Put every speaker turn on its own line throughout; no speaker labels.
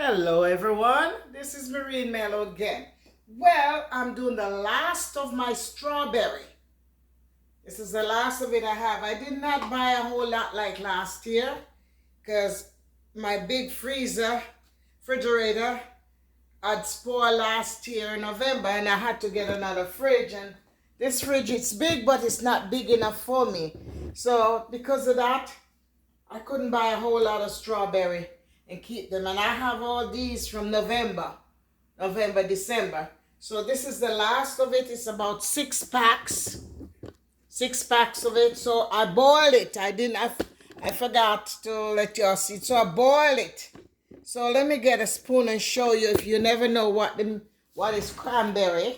Hello everyone, this is Marine Mellow again. Well, I'm doing the last of my strawberry. This is the last of it I have. I did not buy a whole lot like last year because my big refrigerator had spoiled last year in November and I had to get another fridge, and this fridge it's big but it's not big enough for me. So because of that, I couldn't buy a whole lot of strawberry and keep them. And I have all these from November, December. So this is the last of it. It's about 6 packs of it. So I boiled it. I forgot to let y'all see. So I boiled it. So let me get a spoon and show you. If you never know what is cranberry,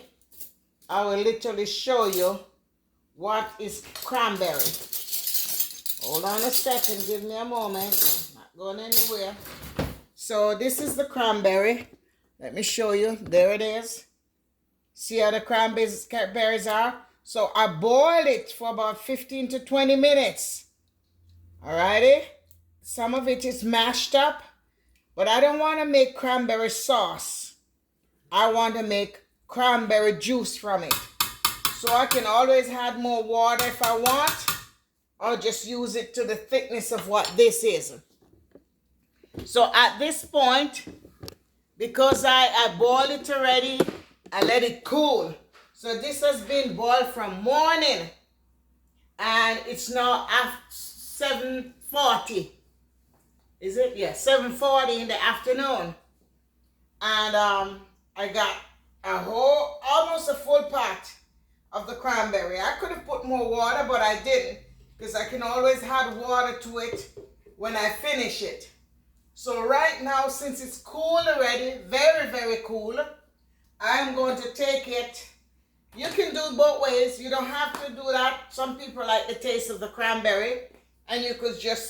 I will literally show you what is cranberry. Hold on a second, give me a moment. Not going anywhere. So this is the cranberry. Let me show you. There it is. See how the cranberries are? So I boiled it for about 15 to 20 minutes. Alrighty? Some of it is mashed up, but I don't want to make cranberry sauce. I want to make cranberry juice from it. So I can always add more water if I want. I'll just use it to the thickness of what this is. So at this point, because I boiled it already, I let it cool. So this has been boiled from morning, and it's now after 7:40. Is it? Yeah, 7:40 in the afternoon. And I got almost a full pot of the cranberry. I could have put more water, but I didn't, because I can always add water to it when I finish it. So right now, since it's cool already, very, very cool, I'm going to take it. You can do both ways. You don't have to do that. Some people like the taste of the cranberry, and you could just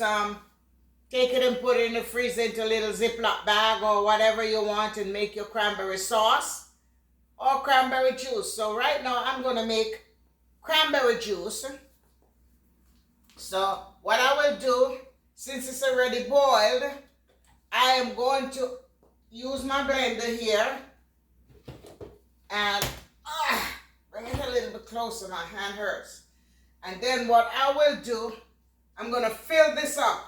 take it and put it in the freezer into a little Ziploc bag or whatever you want and make your cranberry sauce or cranberry juice. So right now, I'm going to make cranberry juice. So what I will do, since it's already boiled, I am going to use my blender here and bring it a little bit closer. My hand hurts. And then what I will do, I'm going to fill this up.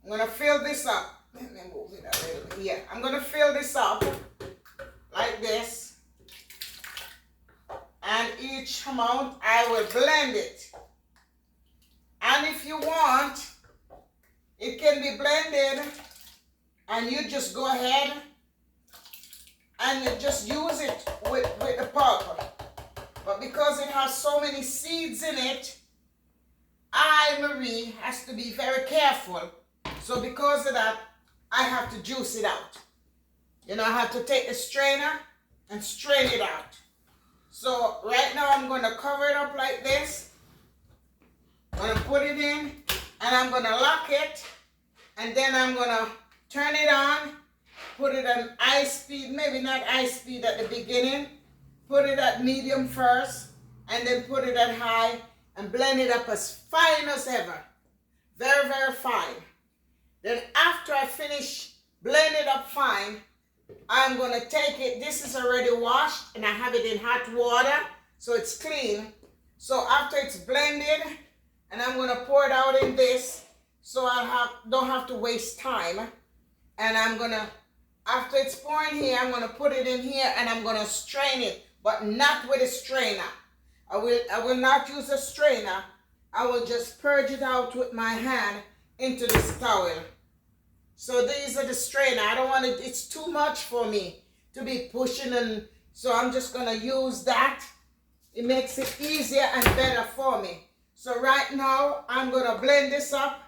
Let me move it a little bit. Yeah, I'm going to fill this up like this. And each amount, I will blend it. And if you want, it can be blended and you just go ahead and you just use it with the pulp. But because it has so many seeds in it, Marie, has to be very careful. So because of that, I have to juice it out. You know, I have to take the strainer and strain it out. So right now I'm going to cover it up like this. I'm going to put it in, and I'm going to lock it, and then I'm going to turn it on, put it on high speed, maybe not high speed at the beginning, put it at medium first, and then put it at high, and blend it up as fine as ever. Very, very fine. Then after I finish blend it up fine, I'm going to take it. This is already washed, and I have it in hot water, so it's clean. So after it's blended, and I'm going to pour it out in this, so I don't have to waste time. And I'm going to, after it's pouring here, I'm going to put it in here, and I'm going to strain it, but not with a strainer. I will not use a strainer. I will just purge it out with my hand into this towel. So these are the strainer. I don't want it, it's too much for me to be pushing, and so I'm just going to use that. It makes it easier and better for me. So right now, I'm going to blend this up.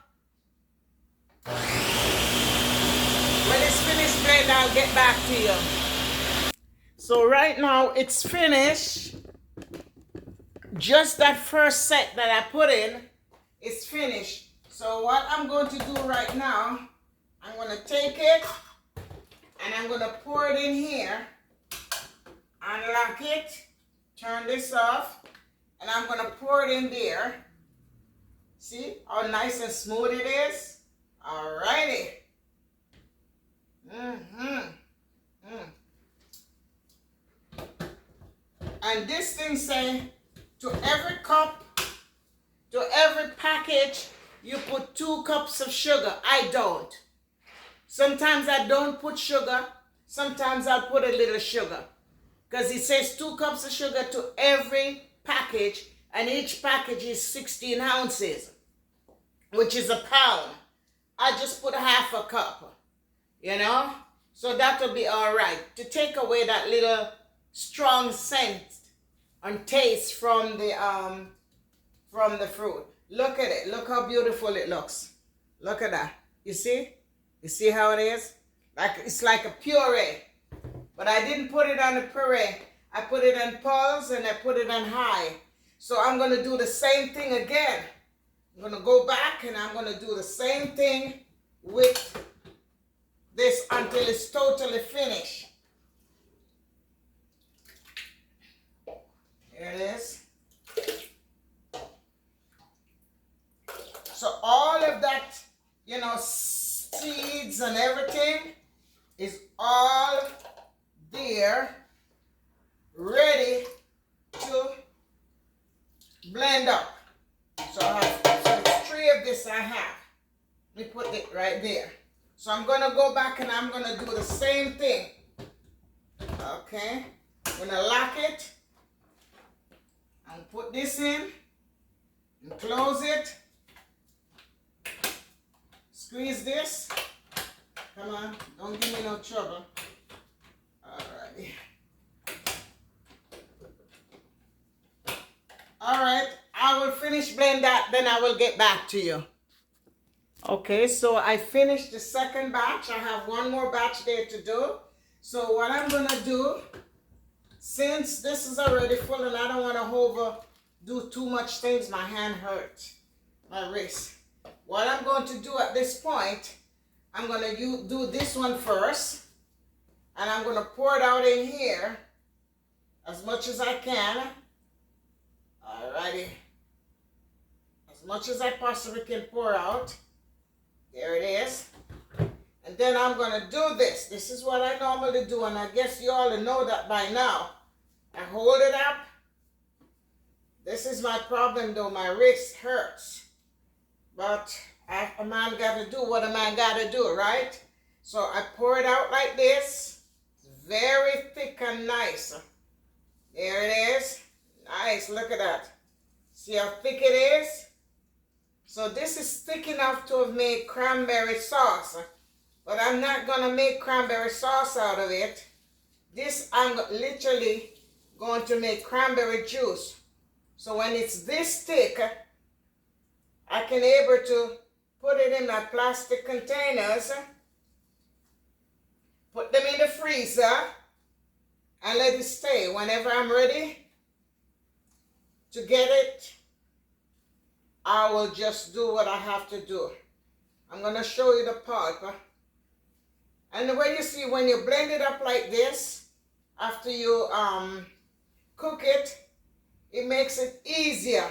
When it's finished blend, I'll get back to you. So right now, it's finished. Just that first set that I put in is finished. So what I'm going to do right now, I'm going to take it and I'm going to pour it in here, unlock it, turn this off, and I'm going to pour it in there. See how nice and smooth it is? Alrighty. Mm-hmm. Mm. And this thing say, to every cup, to every package, you put 2 cups of sugar. I don't. Sometimes I don't put sugar. Sometimes I'll put a little sugar. Because it says 2 cups of sugar to every package, and each package is 16 ounces, which is a pound. I just put half a cup, you know? So that'll be all right to take away that little strong scent and taste from the fruit. Look at it. Look how beautiful it looks. Look at that. You see? You see how it is? Like it's like a puree. But I didn't put it on the puree. I put it on pulse and I put it on high. So I'm going to do the same thing again. I'm going to go back and I'm going to do the same thing with this until it's totally finished. Here it is. So all of that, you know, seeds and everything is all there, ready to blend up. So it's 3 of this I have. Let me put it right there. So I'm going to go back and I'm going to do the same thing. Okay. I'm going to lock it. And put this in. And close it. Squeeze this. Come on. Don't give me no trouble. Alrighty. Alright. I will finish blend that. Then I will get back to you. Okay, so I finished the second batch. I have one more batch there to do. So what I'm going to do, since this is already full and I don't want to overdo too much things, my hand hurts, my wrist. What I'm going to do at this point, I'm going to do this one first. And I'm going to pour it out in here as much as I can. Alrighty. As much as I possibly can pour out. There it is. And then I'm going to do this. This is what I normally do, and I guess you all know that by now. I hold it up. This is my problem, though. My wrist hurts. But a man got to do what a man got to do, right? So I pour it out like this. It's very thick and nice. There it is. Nice. Look at that. See how thick it is? So this is thick enough to have made cranberry sauce. But I'm not going to make cranberry sauce out of it. This I'm literally going to make cranberry juice. So when it's this thick, I can able to put it in my plastic containers, put them in the freezer, and let it stay. Whenever I'm ready to get it, I will just do what I have to do. I'm going to show you the pulp. And the way you see, when you blend it up like this, after you cook it, it makes it easier.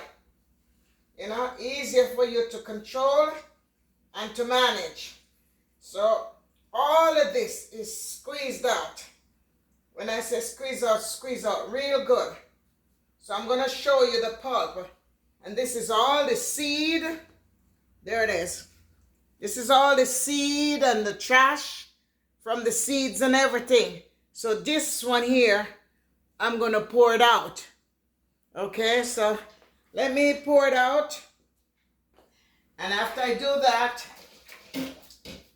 You know, easier for you to control and to manage. So all of this is squeezed out. When I say squeeze out real good. So I'm going to show you the pulp. And this is all the seed. There it is. This is all the seed and the trash from the seeds and everything. So this one here, I'm going to pour it out. Okay, so let me pour it out. And after I do that,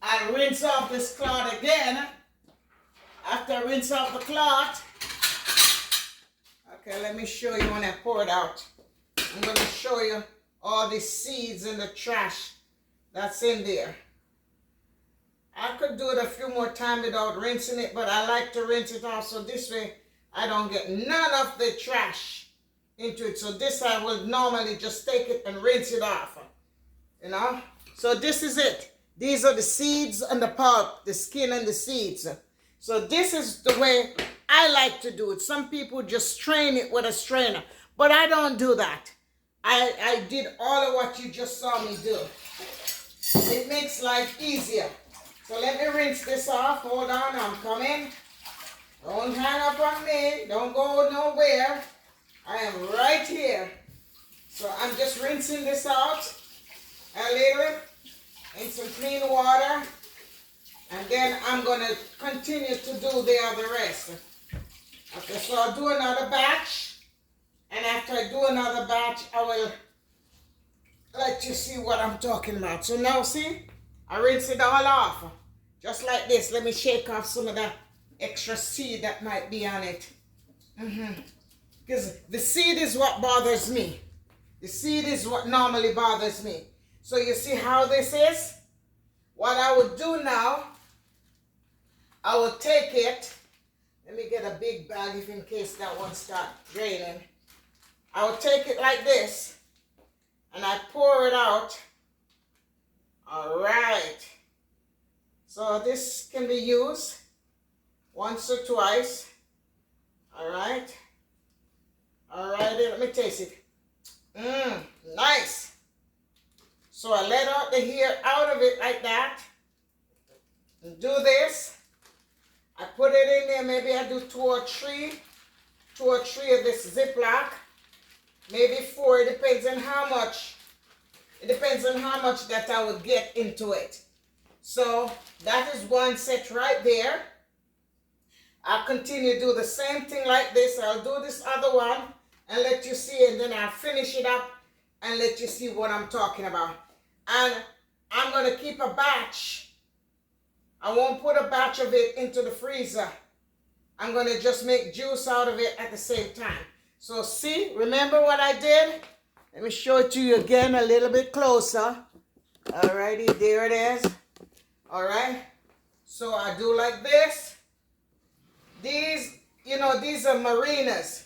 I rinse off this cloth again. After I rinse off the cloth, okay, let me show you when I pour it out. I'm going to show you all the seeds and the trash that's in there. I could do it a few more times without rinsing it, but I like to rinse it off so this way I don't get none of the trash into it. So this I will normally just take it and rinse it off, you know. So this is it. These are the seeds and the pulp, the skin and the seeds. So this is the way I like to do it. Some people just strain it with a strainer, but I don't do that. I did all of what you just saw me do. It makes life easier. So let me rinse this off. Hold on, I'm coming. Don't hang up on me. Don't go nowhere. I am right here. So I'm just rinsing this out a little in some clean water. And then I'm going to continue to do the other rest. Okay, so I'll do another batch. And after I do another batch, I will let you see what I'm talking about. So now see, I rinse it all off. Just like this. Let me shake off some of that extra seed that might be on it. Because the seed is what bothers me. The seed is what normally bothers me. So you see how this is? What I would do now, I will take it. Let me get a big bag if in case that one starts draining. I will take it like this. And I pour it out. All right. So this can be used once or twice. All right. All right, let me taste it. Nice. So I let out the hair out of it like that. And do this. I put it in there. Maybe I do two or three of this Ziploc. Maybe 4. It depends on how much. It depends on how much that I would get into it. So that is one set right there. I'll continue to do the same thing like this. I'll do this other one and let you see, and then I'll finish it up and let you see what I'm talking about. And I'm going to keep a batch. I won't put a batch of it into the freezer. I'm going to just make juice out of it at the same time. So see, remember what I did? Let me show it to you again a little bit closer. Alrighty, there it is. Alright, so I do like this. These, you know, these are marinas.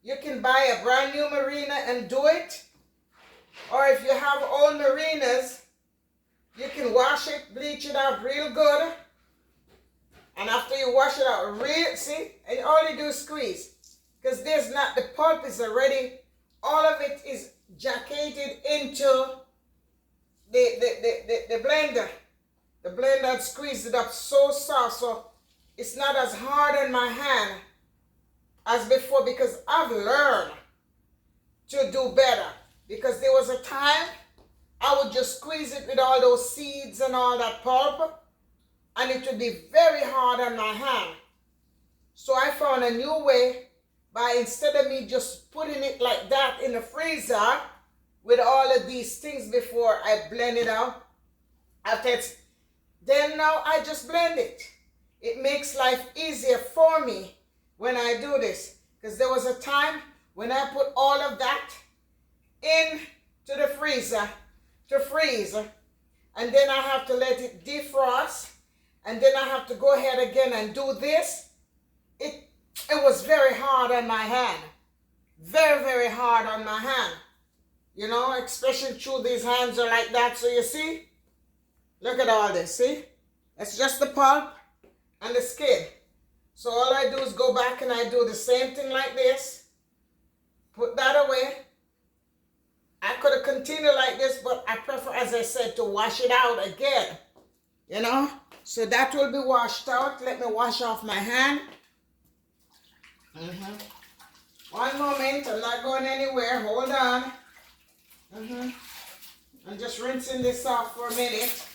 You can buy a brand new marina and do it. Or if you have old marinas, you can wash it, bleach it out real good. And after you wash it out see, and all you do is squeeze. Because there's not, the pulp is already, all of it is jacketed into the blender. The blender squeezed it up so soft, so it's not as hard on my hand as before, because I've learned to do better. Because there was a time I would just squeeze it with all those seeds and all that pulp, and it would be very hard on my hand. So I found a new way by, instead of me just putting it like that in the freezer with all of these things before I blend it out, then now I just blend it. It makes life easier for me when I do this. Because there was a time when I put all of that into the freezer to freeze. And then I have to let it defrost. And then I have to go ahead again and do this. It was very hard on my hand. Very, very hard on my hand. You know, especially through these hands are like that. So you see? Look at all this, see? It's just the pulp and the skin. So all I do is go back and I do the same thing like this. Put that away. I could have continued like this, but I prefer, as I said, to wash it out again. You know? So that will be washed out. Let me wash off my hand. One moment. I'm not going anywhere. Hold on. I'm just rinsing this off for a minute.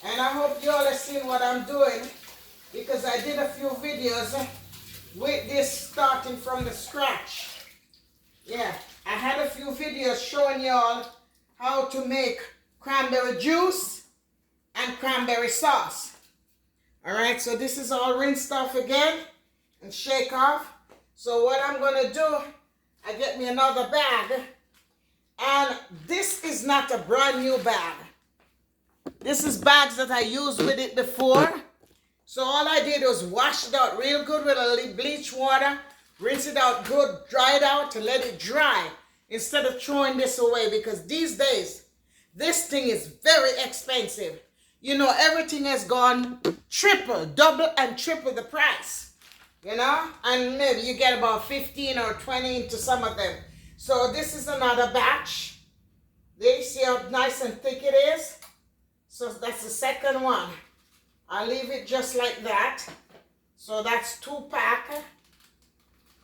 And I hope you all have seen what I'm doing, because I did a few videos with this starting from the scratch. Yeah, I had a few videos showing y'all how to make cranberry juice and cranberry sauce. All right, so this is all rinsed off again and shake off. So what I'm going to do, I get me another bag. And this is not a brand new bag. This is bags that I used with it before. So all I did was wash it out real good with a little bleach water, rinse it out good, dry it out to let it dry instead of throwing this away, because these days, this thing is very expensive. You know, everything has gone triple, double and triple the price, you know, and maybe you get about 15 or 20 into some of them. So this is another batch. There, you see how nice and thick it is? So that's the second one. I'll leave it just like that. So that's 2-pack.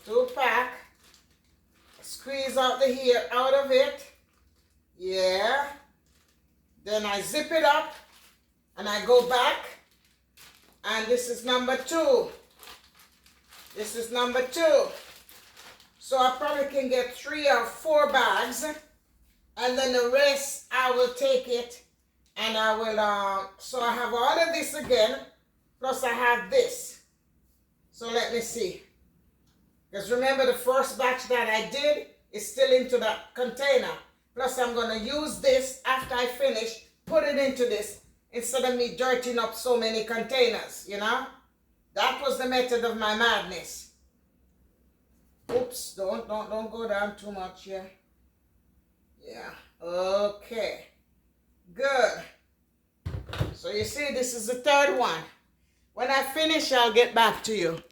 2-pack. Squeeze out the hair out of it. Yeah. Then I zip it up and I go back. And this is number 2. This is number 2. So I probably can get 3 or 4 bags. And then the rest, I will take it and I will, so I have all of this again, plus I have this. So let me see. Because remember the first batch that I did is still into that container. Plus I'm going to use this after I finish, put it into this, instead of me dirtying up so many containers, you know. That was the method of my madness. Oops, don't go down too much here. Yeah, okay, good. So you see, this is the third one. When I finish, I'll get back to you.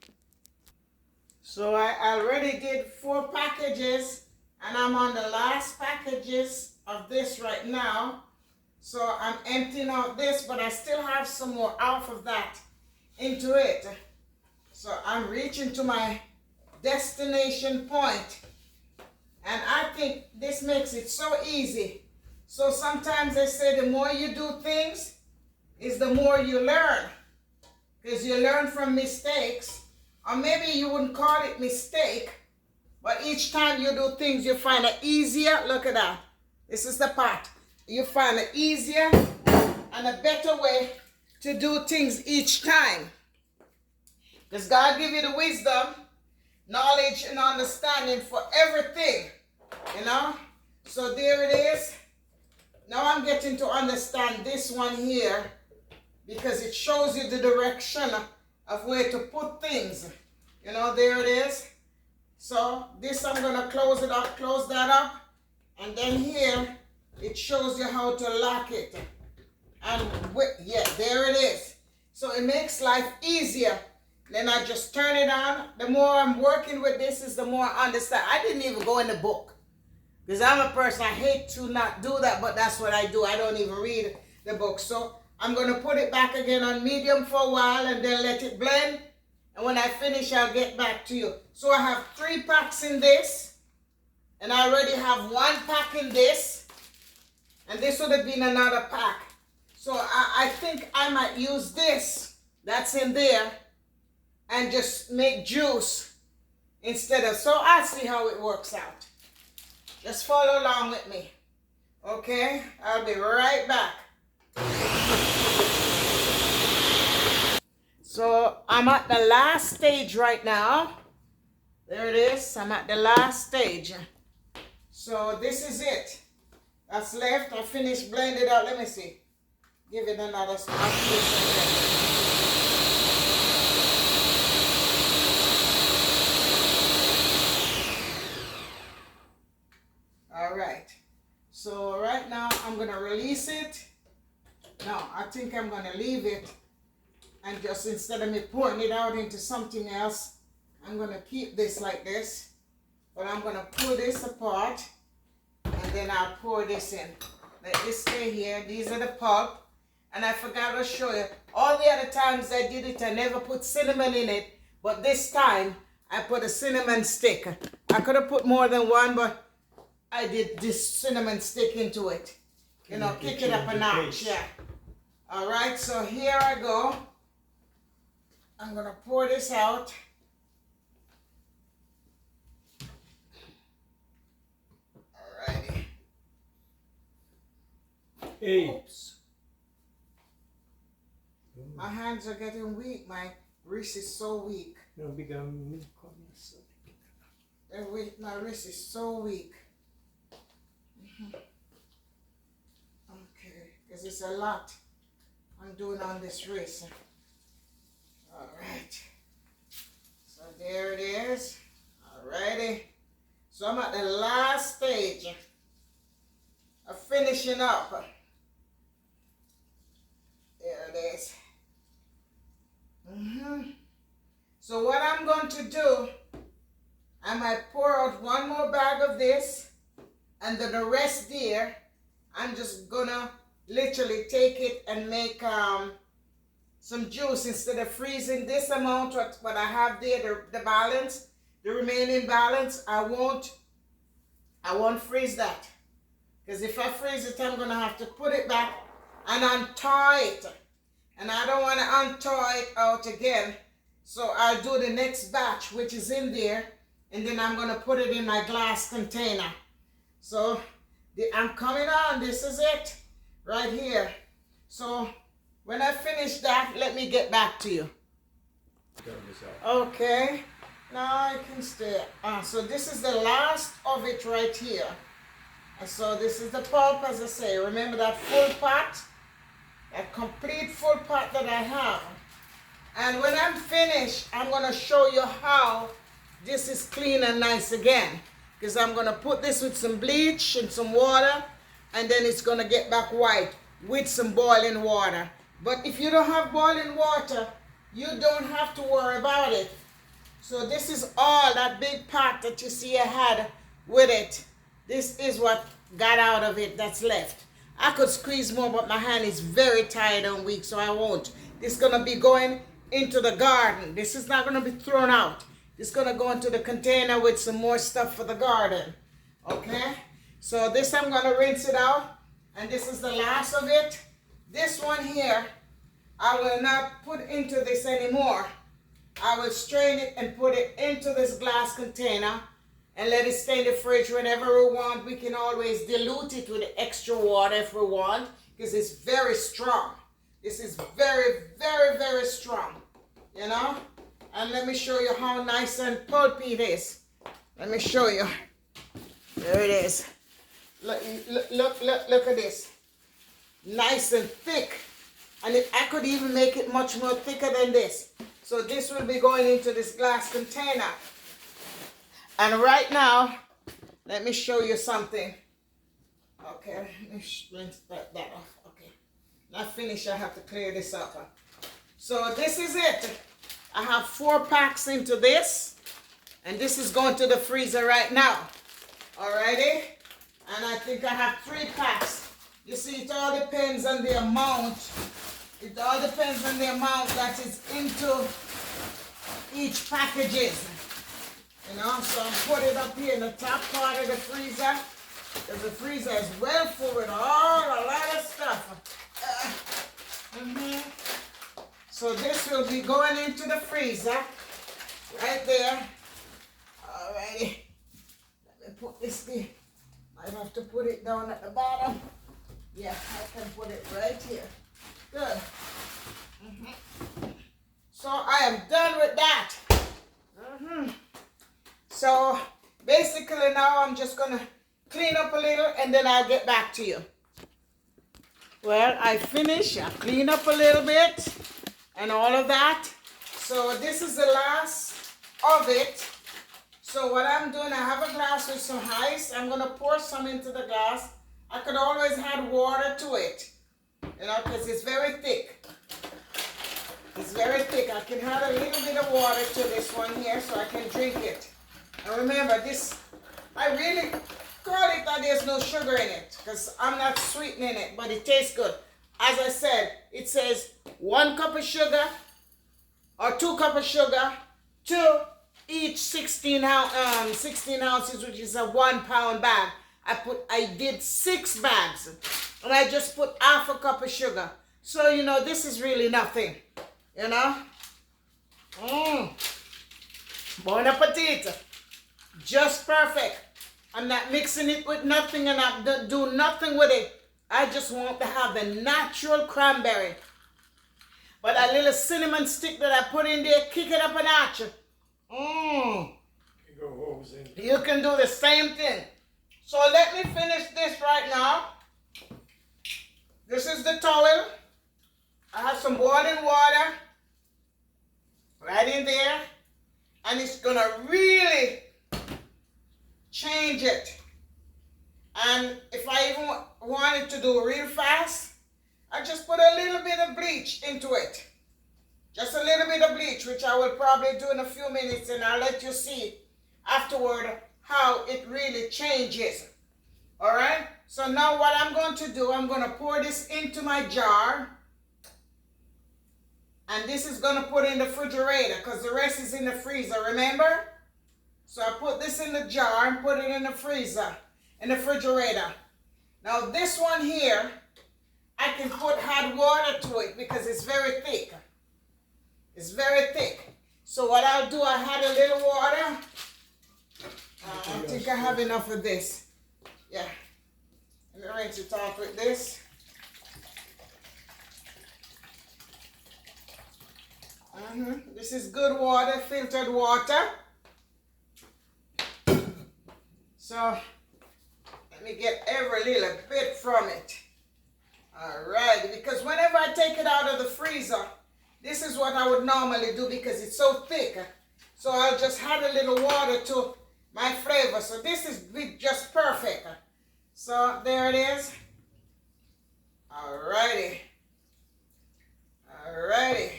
So I already did 4 packages, and I'm on the last packages of this right now. So I'm emptying out this, but I still have some more out of that into it. So I'm reaching to my destination point. And I think this makes it so easy. So sometimes they say the more you do things is the more you learn. Because you learn from mistakes. Or maybe you wouldn't call it mistake. But each time you do things, you find it easier. Look at that. This is the part. You find it easier and a better way to do things each time. Because God give you the wisdom, knowledge and understanding for everything, you know. So there it is. Now I'm getting to understand this one here because it shows you the direction of where to put things. You know, there it is. So this I'm going to close it up, close that up. And then here it shows you how to lock it. And yeah, there it is. So it makes life easier. Then I just turn it on. The more I'm working with this is the more I understand. I didn't even go in the book. Because I'm a person, I hate to not do that, but that's what I do. I don't even read the book. So I'm going to put it back again on medium for a while and then let it blend. And when I finish, I'll get back to you. So I have 3 packs in this. And I already have 1 pack in this. And this would have been another pack. So I think I might use this that's in there and just make juice instead of, so I'll see how it works out. Just follow along with me. Okay? I'll be right back. So I'm at the last stage right now. There it is. I'm at the last stage. So this is it. That's left. I finished blending it out. Let me see. Give it another spot. All right. So right now I'm going to release it. No, I think I'm going to leave it. And just instead of me pouring it out into something else, I'm going to keep this like this. But I'm going to pull this apart. And then I'll pour this in. Let this stay here. These are the pulp. And I forgot to show you. All the other times I did it, I never put cinnamon in it. But this time, I put a cinnamon stick. I could have put more than one, but I did this cinnamon stick into it. You know, kick it up a notch. Yeah. All right, so here I go. I'm going to pour this out. All righty.
Hey.
Oops. My hands are getting weak. My wrist is so weak.
No,
They're weak. My wrist is so weak. Okay, because it's a lot I'm doing on this wrist. All right. So there it is. All righty. So I'm at the last stage of finishing up. There it is. So what I'm going to do, I might pour out one more bag of this, and then the rest there, I'm just gonna literally take it and make some juice instead of freezing this amount what I have there, the balance, the remaining balance. I won't freeze that, because if I freeze it, I'm gonna have to put it back and untie it, and I don't want to untie it out again. So I'll do the next batch, which is in there, and then I'm gonna put it in my glass container. So I'm coming on. This is it right here. So when I finish that, let me get back to you. Okay, now I can stay. So this is the last of it right here. And so this is the pulp, as I say. Remember that full pot, that complete full pot that I have. And when I'm finished, I'm gonna show you how this is clean and nice again. Because I'm gonna put this with some bleach and some water, and then it's gonna get back white with some boiling water. But if you don't have boiling water, you don't have to worry about it. So this is all that big pot that you see I had with it. This is what got out of it that's left. I could squeeze more, but my hand is very tired and weak, so I won't. This is gonna be going into the garden. This is not gonna be thrown out. It's gonna go into the container with some more stuff for the garden. Okay? So this I'm gonna rinse it out, and this is the last of it. This one here, I will not put into this anymore. I will strain it and put it into this glass container and let it stay in the fridge whenever we want. We can always dilute it with extra water if we want, because it's very strong. This is very, very, very strong, you know? And let me show you how nice and pulpy it is. Let me show you. There it is. Look at this. Nice and thick. And I could even make it much more thicker than this. So this will be going into this glass container. And right now, let me show you something. Okay, let me rinse that off. Okay, not finished. I have to clear this up. So this is it. I have 4 packs into this, and this is going to the freezer right now. Alrighty, and I think I have 3 packs. You see, it all depends on the amount. It all depends on the amount that is into each packages. You know, so I'm putting it up here in the top part of the freezer, because the freezer is well full with a lot of stuff. So this will be going into the freezer right there. Alrighty. Let me put this there. I have to put it down at the bottom. Yeah, I can put it right here. Good. So I am done with that. So basically now I'm just gonna clean up a little, and then I'll get back to you. Well, I finished. I clean up a little bit and all of that. So this is the last of it. So what I'm doing, I have a glass with some ice. I'm gonna pour some into the glass. I could always add water to it, you know, because it's very thick. It's very thick. I can add a little bit of water to this one here so I can drink it. And remember, this, I really call it that there's no sugar in it, because I'm not sweetening it, but it tastes good. As I said, it says 1 cup of sugar or 2 cups of sugar to each 16 ounces, which is a 1 pound bag. I did 6 bags, and I just put half a cup of sugar. So, you know, this is really nothing, you know. Bon appetit. Just perfect. I'm not mixing it with nothing, and I don't do nothing with it. I just want to have the natural cranberry. But that little cinnamon stick that I put in there, kick it up a notch. You can do the same thing. So let me finish this right now. This is the towel. I have some boiling water right in there. And it's going to really change it. And if I even wanted to do it real fast, I just put a little bit of bleach into it. Just a little bit of bleach, which I will probably do in a few minutes, and I'll let you see afterward how it really changes. All right? So now what I'm going to do, I'm going to pour this into my jar. And this is going to put in the refrigerator because the rest is in the freezer, remember? So I put this in the jar and put it in the freezer, in the refrigerator. Now this one here, I can put hot water to it because it's very thick. It's very thick. So what I'll do, I had a little water. I think I have enough of this. Yeah. Let me rinse it off with this. This is good water, filtered water. So let me get every little bit from it. All right, because whenever I take it out of the freezer, this is what I would normally do because it's so thick. So I'll just add a little water to my flavor. So this is just perfect. So there it is. All righty. All righty.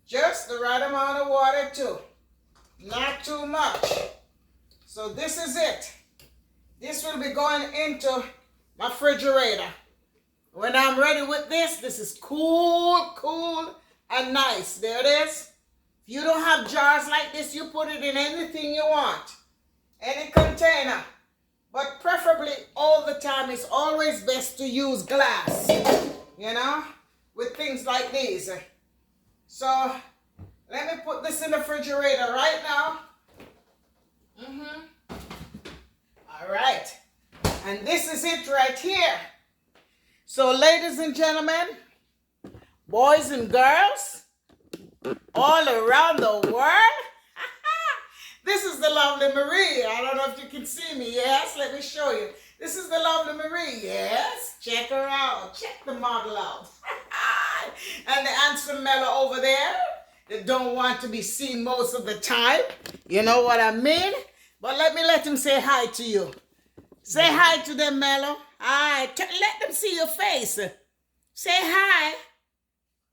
Just the right amount of water too. Not too much. So this is it. This will be going into my refrigerator. When I'm ready with this, this is cool and nice. There it is. If you don't have jars like this, you put it in anything you want. Any container. But preferably all the time, it's always best to use glass. You know, with things like these. So let me put this in the refrigerator right now. All right. And this is it right here. So ladies and gentlemen, boys and girls, all around the world, this is the lovely Marie. I don't know if you can see me. Yes, let me show you. This is the lovely Marie. Yes, check her out. Check the model out. And the handsome Mellow over there that don't want to be seen most of the time. You know what I mean? But let him say hi to you. Say hi to them, Mellow. Hi. Let them see your face. Say hi.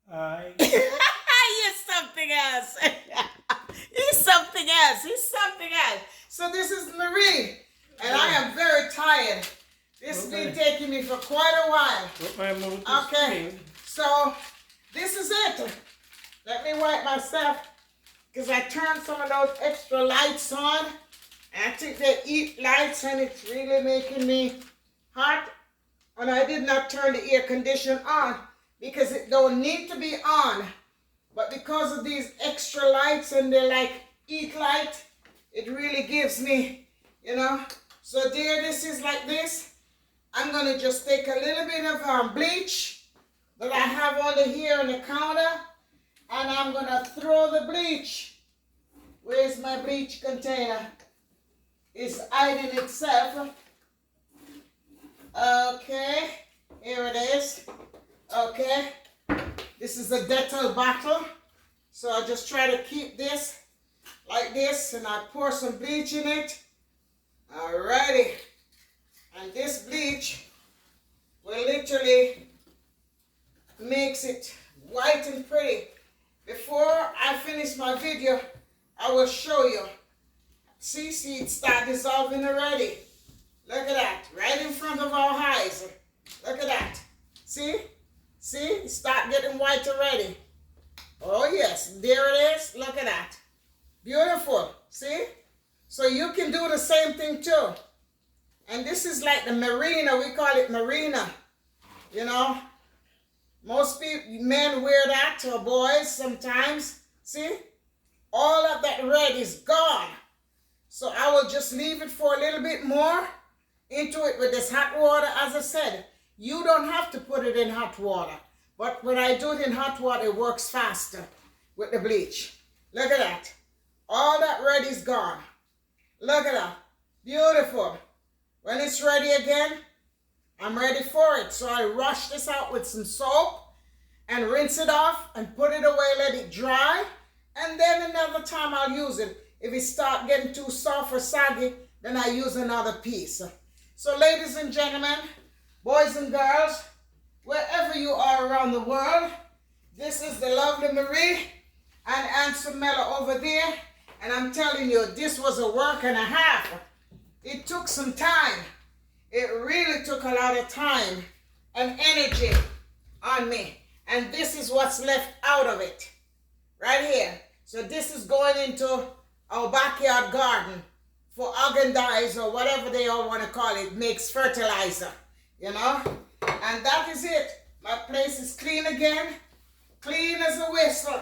Hi.
You're something else. He's something else. He's something else. So this is Marie. And I am very tired. This has been taking me for quite a while. Okay. So this is it. Let me wipe myself because I turned some of those extra lights on. And I think they eat lights and it's really making me hot. And I did not turn the air conditioner on because it don't need to be on. But because of these extra lights and they like eat light, it really gives me, you know. So there, this is like this. I'm going to just take a little bit of bleach that I have under here on the counter. And I'm going to throw the bleach. Where's my bleach container? It's hiding itself. Okay, here it is. Okay, this is a Dettol bottle. So I just try to keep this like this and I pour some bleach in it. Alrighty. And this bleach will literally makes it white and pretty. Before I finish my video, I will show you. See, it start dissolving already. Look at that, right in front of our eyes. Look at that. See, it start getting white already. Oh yes, there it is. Look at that. Beautiful, see? So you can do the same thing too. And this is like the marina, we call it marina. You know, most people, men wear that, or boys sometimes. See, all of that red is gone. So I will just leave it for a little bit more into it with this hot water. As I said, you don't have to put it in hot water. But when I do it in hot water, it works faster with the bleach. Look at that. All that red is gone. Look at that. Beautiful. When it's ready again, I'm ready for it. So I rush this out with some soap and rinse it off and put it away, let it dry. And then another time I'll use it. If it start getting too soft or saggy, then I use another piece. So ladies and gentlemen, boys and girls, wherever you are around the world, this is the lovely Marie and Answer Mellow over there. And I'm telling you, this was a work and a half. It took some time. It really took a lot of time and energy on me. And this is what's left out of it. Right here. So this is going into our backyard garden for agendize or whatever they all want to call it. Makes fertilizer. You know? And that is it. My place is clean again. Clean as a whistle.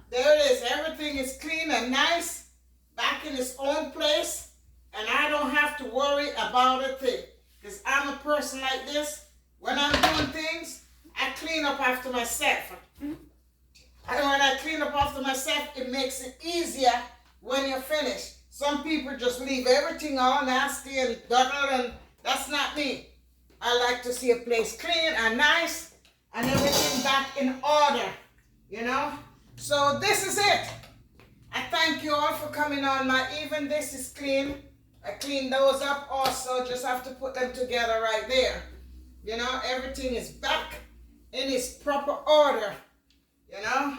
There it is. Everything is clean and nice. Back in its own place. And I don't have to worry about a thing. Because I'm a person like this. When I'm doing things, I clean up after myself. And when I clean up after myself, it makes it easier when you're finished. Some people just leave everything all nasty and dirty, and that's not me. I like to see a place clean and nice and everything back in order, you know? So this is it. I thank you all for coming on. Even this is clean. I cleaned those up also. Just have to put them together right there. You know, everything is back in its proper order. You know,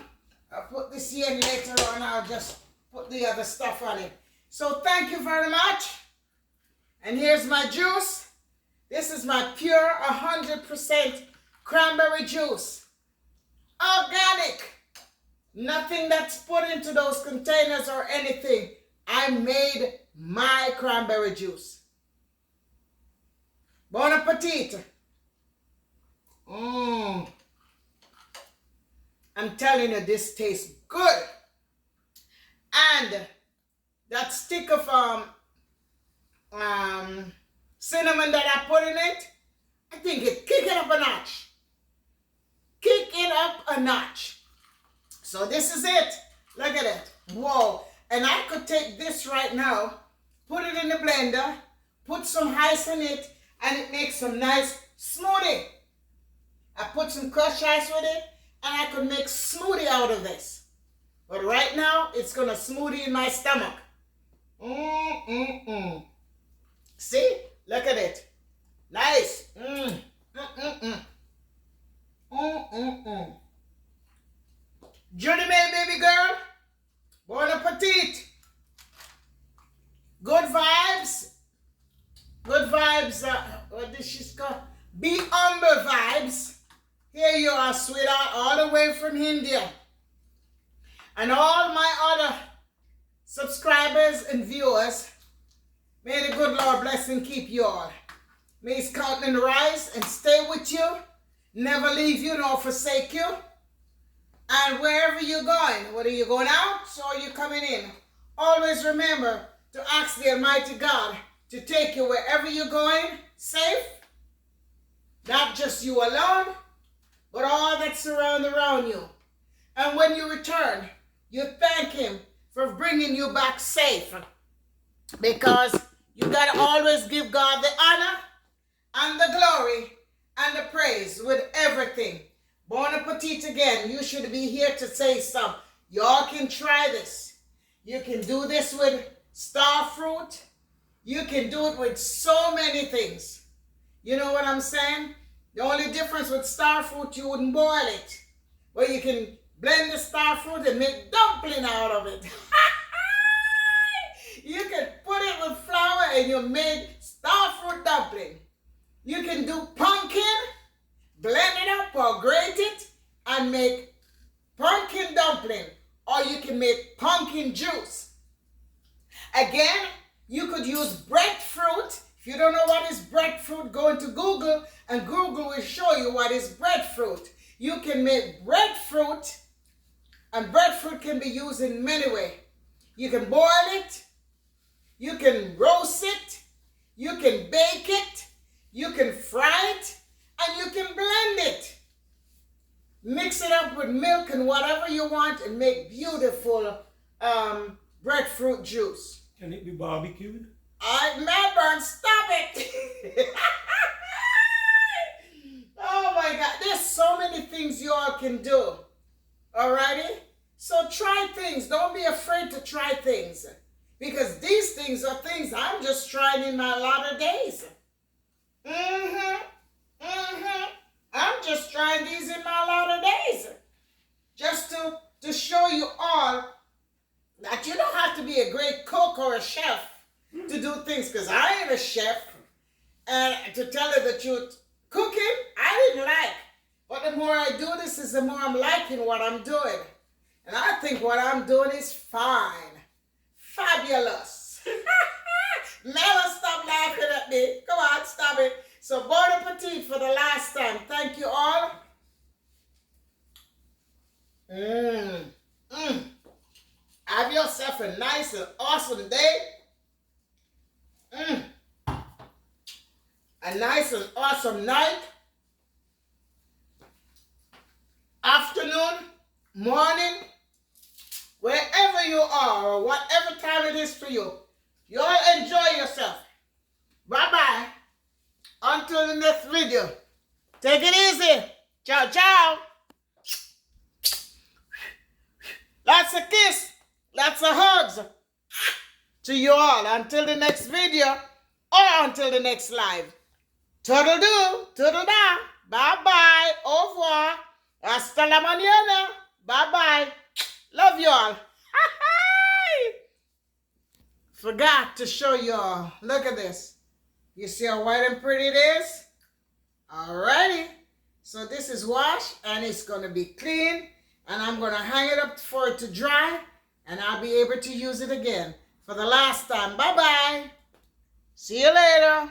I'll put this here and later on I'll just put the other stuff on it. So thank you very much. And here's my juice. This is my pure 100% cranberry juice. Organic. Nothing that's put into those containers or anything. I made my cranberry juice. Bon appetit. I'm telling you, this tastes good. And that stick of cinnamon that I put in it, I think it kick it up a notch. Kick it up a notch. So this is it. Look at it. Whoa. And I could take this right now, put it in the blender, put some ice in it, and it makes some nice smoothie. I put some crushed ice with it, and I could make smoothie out of this. But right now, it's going to smoothie in my stomach. See? Look at it. Nice. Judy May, baby girl. Bon appetit. Good vibes. Good vibes. What did she call? Be humble vibes. Here you are, sweetheart, all the way from India. And all my other subscribers and viewers, may the good Lord bless and keep you all. May His countenance rise and stay with you, never leave you nor forsake you. And wherever you're going, whether you're going out or you're coming in, always remember to ask the Almighty God to take you wherever you're going safe. Not just you alone, but all that surround around you. And when you return, you thank Him for bringing you back safe. Because you got to always give God the honor and the glory and the praise with everything. Bon appetit again. You should be here to say something. Y'all can try this. You can do this with star fruit. You can do it with so many things. You know what I'm saying? The only difference with star fruit, you wouldn't boil it. But you can blend the star fruit and make dumpling out of it. You can put it with flour and you make star fruit dumpling. You can do pumpkin, blend it up or grate it and make pumpkin dumpling. Or you can make pumpkin juice. Again, you could use breadfruit. If you don't know what is breadfruit, go into Google and Google will show you what is breadfruit. You can make breadfruit, and breadfruit can be used in many ways. You can boil it, you can roast it, you can bake it, you can fry it, and you can blend it. Mix it up with milk and whatever you want and make beautiful breadfruit juice.
Can it be barbecued?
Melbourne, stop it! Oh my God, there's so many things you all can do. Alrighty? So try things. Don't be afraid to try things. Because these things are things I'm just trying in my latter days. I'm just trying these in my latter days. Just to show you all that you don't have to be a great cook or a chef to do things. Because I ain't a chef. And to tell you the truth, cooking, I didn't like. But the more I do this, is the more I'm liking what I'm doing. And I think what I'm doing is fine. Fabulous. Never stop laughing at me. Come on, stop it. So bon appetit for the last time. Thank you all. Have yourself a nice and awesome day. A nice and awesome night. Afternoon, morning, wherever you are or whatever time it is for you. You all enjoy yourself. Bye-bye. Until the next video. Take it easy. Ciao, ciao. Lots of kiss. Lots of hugs. To you all. Until the next video or until the next live. Toodle-doo. Toodle-da. Bye-bye. Au revoir. Hasta la mañana. Bye-bye. Love you all. Forgot to show you all. Look at this. You see how white and pretty it is? Alrighty. So this is washed and it's going to be clean. And I'm going to hang it up for it to dry. And I'll be able to use it again for the last time. Bye-bye. See you later.